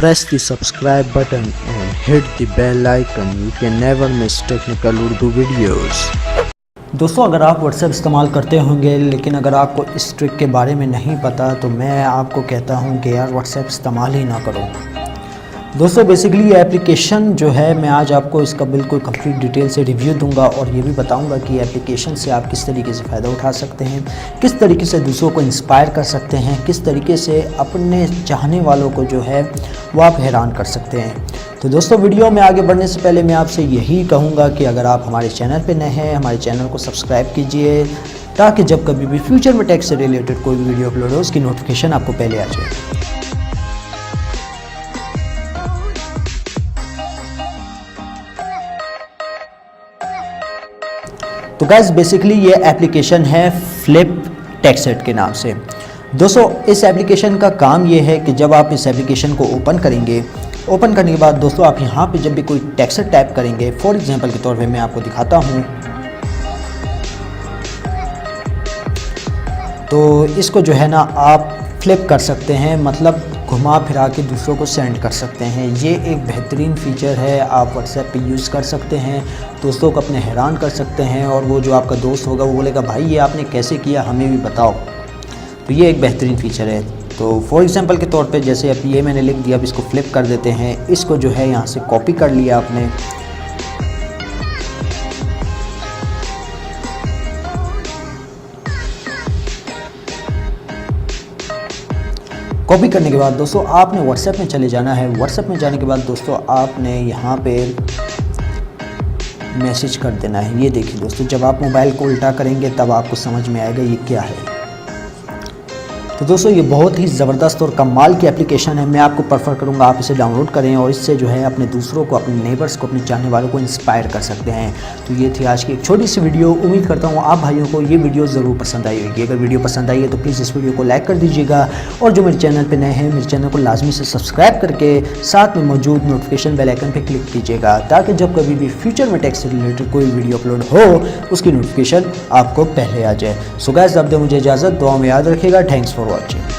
Press the subscribe button and hit the bell icon. You can never miss technical Urdu videos. दोस्तों, अगर आप WhatsApp इस्तेमाल करते होंगे लेकिन अगर आपको इस ट्रिक के बारे में नहीं पता तो मैं आपको कहता हूं कि यार WhatsApp इस्तेमाल ही ना करो। दोस्तों, बेसिकली ये एप्लीकेशन जो है मैं आज आपको इसका बिल्कुल कंप्लीट डिटेल से रिव्यू दूंगा और ये भी बताऊंगा कि एप्लीकेशन से आप किस तरीके से फ़ायदा उठा सकते हैं, किस तरीके से दूसरों को इंस्पायर कर सकते हैं, किस तरीके से अपने चाहने वालों को जो है वो आप हैरान कर सकते हैं। तो दोस्तों, वीडियो में आगे बढ़ने से पहले मैं आपसे यही कहूँगा कि अगर आप हमारे चैनल पर नए हैं, हमारे चैनल को सब्सक्राइब कीजिए ताकि जब कभी भी फ्यूचर में टेक से रिलेटेड कोई भी वीडियो अपलोड हो उसकी नोटिफिकेशन आपको पहले आ जाए। तो गाइस, बेसिकली ये एप्लीकेशन है फ्लिप टेक्स्ट के नाम से। दोस्तों, इस एप्लीकेशन का काम ये है कि जब आप इस एप्लीकेशन को ओपन करेंगे, ओपन करने के बाद दोस्तों आप यहाँ पे जब भी कोई टेक्स्ट टाइप करेंगे, फॉर एग्जांपल के तौर पे मैं आपको दिखाता हूँ, तो इसको जो है ना आप फ्लिप कर सकते हैं, मतलब घुमा फिरा के दूसरों को सेंड कर सकते हैं। ये एक बेहतरीन फ़ीचर है, आप WhatsApp पे यूज़ कर सकते हैं, दोस्तों को अपने हैरान कर सकते हैं और वो जो आपका दोस्त होगा वो बोलेगा भाई ये आपने कैसे किया, हमें भी बताओ। तो ये एक बेहतरीन फ़ीचर है। तो फॉर एग्जांपल के तौर पे जैसे अब ये मैंने लिख दिया, अब इसको फ्लिप कर देते हैं। इसको जो है यहाँ से कॉपी कर लिया आपने, कॉपी करने के बाद दोस्तों आपने WhatsApp में चले जाना है। WhatsApp में जाने के बाद दोस्तों आपने यहाँ पे मैसेज कर देना है। ये देखिए दोस्तों, जब आप मोबाइल को उल्टा करेंगे तब आपको समझ में आएगा ये क्या है। तो दोस्तों, ये बहुत ही ज़बरदस्त और कमाल की एप्लीकेशन है। मैं आपको प्रेफर करूँगा आप इसे डाउनलोड करें और इससे जो है अपने दूसरों को, अपने नेबर्स को, अपने चाहने वालों को इंस्पायर कर सकते हैं। तो ये थी आज की एक छोटी सी वीडियो। उम्मीद करता हूँ आप भाइयों को ये वीडियो ज़रूर पसंद आई होगी। अगर वीडियो पसंद आई है तो प्लीज़ इस वीडियो को लाइक कर दीजिएगा और जो मेरे चैनल पर नए हैं मेरे चैनल को लाजमी से सब्सक्राइब करके साथ में मौजूद नोटिफिकेशन बेल आइकन पर क्लिक कीजिएगा ताकि जब कभी भी फ्यूचर में टेक से रिलेटेड कोई वीडियो अपलोड हो उसकी नोटिफिकेशन आपको पहले आ जाए। सो गाइस, अब दे मुझे इजाज़त, दुआ में याद रखिएगा। Thanks for watching.